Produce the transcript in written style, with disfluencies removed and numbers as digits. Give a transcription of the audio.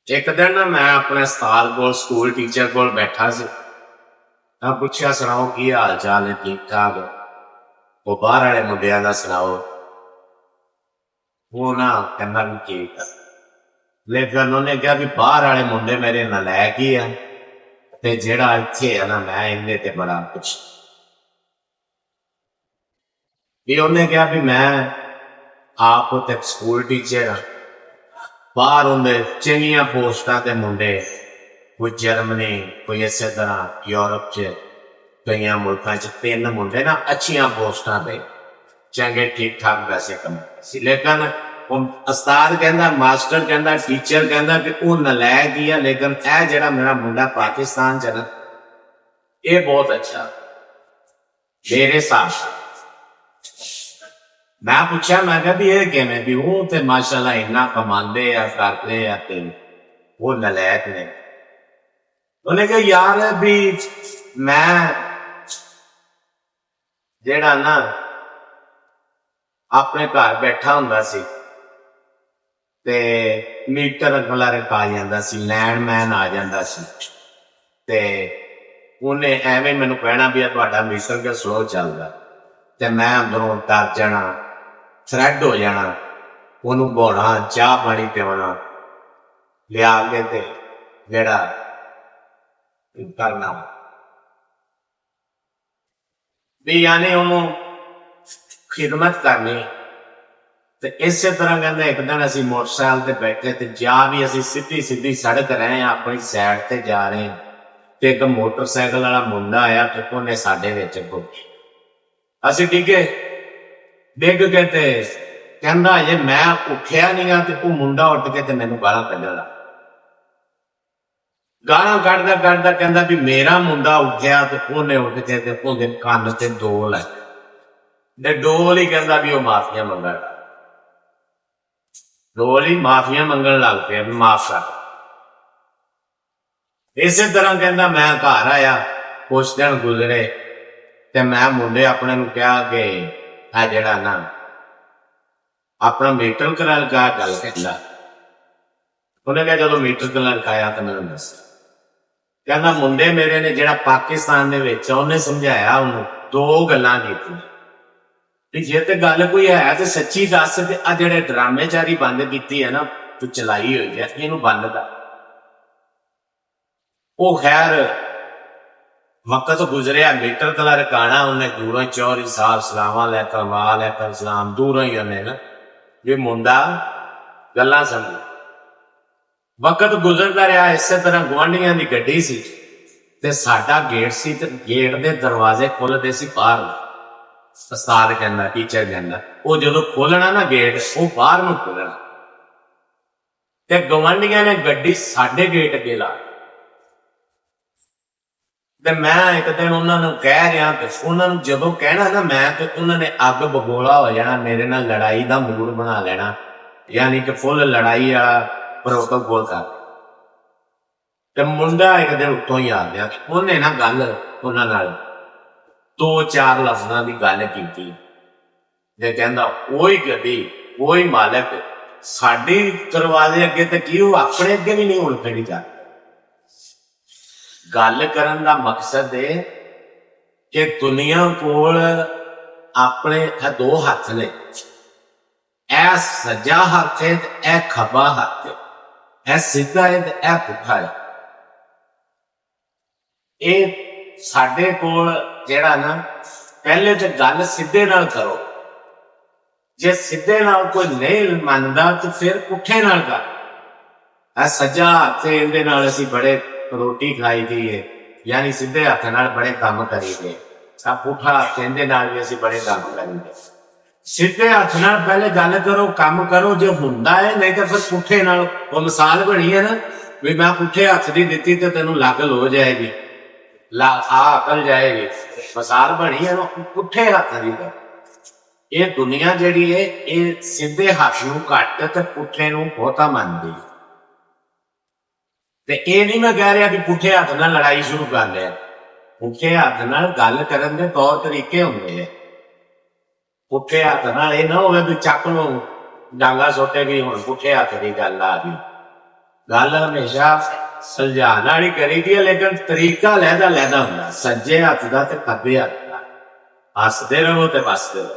एक दिन ना मैं अपने उस्ताद को स्कूल टीचर को बैठा सी। मैं पूछया सुनाओ की हाल चाल है, ठीक ठाक? वो बाहर वाले मुंडिया का सुनाओ। वो ना कहना भी ठीक है, लेकिन उन्होंने कहा भी बाहर वाले मुंडे मेरे नलैक ही है, ते जेड़ा इत्थे है ना मैं इन्हें ते बड़ा कुछ भी। उन्हें कहा भी मैं आप ते स्कूल टीचर हाँ, बाहर होंगे चंगिया पोस्टां ते मुंडे, कोई जर्मनी कोई इस तरह यूरोप च कई मुल्कों च तीन मुंडे ना अच्छिया पोस्टां ते चंगे ठीक ठाक पैसे कमाते, लेकिन उस्ताद कहना, मास्टर कहना, टीचर कहना कि वह नलैक ही है, लेकिन यह जरा मेरा मुंडा पाकिस्तान च ना ये बहुत अच्छा मेरे हिसाब। मैं पूछा, मैं कहा भी ये किवें भी वो ते माशाअल्लाह इन्ना कमांदे आ करदे आ ते वो नलैक ने। उन्हें कहा यार भी मैं जेड़ा ना अपने घर बैठा हुंदा सी ते मीटर क्लर्क आ जांदा सी, लैंडमैन आ जांदा सी, ते उन्हें एवें मैनू कहना भी तुहाडा मीटर क्यों स्लो चलदा, ते मैं अंदरों डर जाना, थ्रैड हो जाना, ओनू बौना, चाह पानी पिआना, लिया के ते जेड़ा करना भी, यानी ओनू खिदमत करनी। ते इस तरह कहते एक दिन असी मोटरसाइकिल ते बैठे ते जा भी असी सीधी सीधी सड़क रहे हैं, अपनी सैड ते जा रहे हैं, ते एक मोटरसाइकिल वाला मुंडा आया ते उन्हें साडे विच असी डिगे, डिग के ते कहंदा जे मैं उठिया नहीं गा ते वो मुंडा उठ के ते मैनू गालां कड्ढण लगा। गालां कड्ढदा कड्ढदा कहंदा भी मेरा मुंडा उठिया ते उन्हें उठ के ते ओहदे कन्न ते डोल है, ते डोल ही कहंदा भी वो माफिया मंगण, डोल ही माफिया मंगण लग पिया भी माफ कर। इसे तरह कहंदा मैं घर आया, कुछ दिन गुजरे ते मैं मुंडे अपने नूं कहा कि आ जेड़ा ना अपना मीटर क्लर्क आ गल कहंदा। उन्हें कहा चलो मीटर क्लर्क आया तो मैनूं दस, कहना मुंडे मेरे ने जेड़ा पाकिस्तान दे विच उन्हें समझाया, उन्होंने दो गल्लां कीतियां भी जे ते गल कोई है तो सच्ची दस, ते आ जेड़े ड्रामेचारी बंद कीती है ना तू चलाई हुई है इनू बंद कर। वो खैर वक्त गुजरिया, मीटर क्लर्क आना, उन्हें दूरों चौरी साहब सलामा लैकर वालेकुम सलाम, दूरों ही उन्हें ना भी मुंडा गल्लां समझ। वक्त गुजरता रहा, इस तरह गुआढ़ियां की गड्डी सी ते साडा गेट सी, ते गेट दे दरवाजे खुलते सी बाहर। उस्ताद कहना, टीचर कहना, वो जो खोलना ना गेट वो बाहर नूं खुलना, ते गवांढियां ने गड्डी साडे गेट अगे ला। ते मैं एक दिन उन्होंने कह रहा, उन्होंने जो कहना ना मैं तो उन्होंने अग बगोला हो जाना, मेरे नाल लड़ाई का मूड बना लेना, यानी कि फुल लड़ाई वाला प्रोटोकॉल कर। ते मुंडा एक दिन उत्तों ही आ गया, उन्हें ना गल उन्होंने नाल दो चार लफ्जां की गल की, कहंदा ओही गड्डी ओही मालिक साडे दरवाजे अगे तो की अपने अगे भी नहीं हुण खड़ी कर। गल करन दा मकसद है कि दुनिया कोल अपने दो हथ ने, ए सज्जा हथ है ए खब्बा हथ है, ए सीधा है ए पुठा है। ये साडे कोल जेड़ा ना पहले तो गल सीधे नाल करो, जे सीधे नाल कोई नहीं मनदा तो फिर पुठे नाल कर। ए सज्जा हथ है, इहदे नाल असीं बड़े रोटी खाई दी है, यानी सीधे हथ नाल बड़े काम करी दे, पुठा हथ इहदे नाल भी असीं बड़े काम करी दे। सीधे हथ नाल पहले गल करो, काम करो जो हुंदा है, नहीं तो फिर पुठे नाल। वो मिसाल बनी है ना भी मैं पुठे हथ दी दित्ती तो तेनों लागल हो जाएगी, अकल जाएगी, मिसाल बनी है ना पुठे हथ दी। ये दुनिया जिहड़ी है ये सीधे हथ नूं घट ते पुठे नूं बहुता मनदी है। ते ये नहीं मैं कह रहा कि पुठे हथ नाल लड़ाई शुरू कर लिया, पुठे हथ नाल गल करन दे तौर तरीके हुंदे हैं। पुठे हथ नाल ये ना होवे भी चक लो डांगा सोटे भी हुण पुठे हथ दी गल आ गई, ਗੱਲ ਹਮੇਸ਼ਾ ਸੁਲਝਾਉਣ ਵਾਲੀ ਕਰੀਦੀ ਹੈ, ਲੇਕਿਨ ਤਰੀਕਾ ਲਹਿਦਾ ਲਹਿਦਾ ਹੁੰਦਾ, ਸੱਜੇ ਹੱਥ ਦਾ ਤੇ ਖੱਬੇ ਹੱਥ ਦਾ। ਹੱਸਦੇ ਰਹੋ ਤੇ ਬਸਦੇ ਰਹੋ।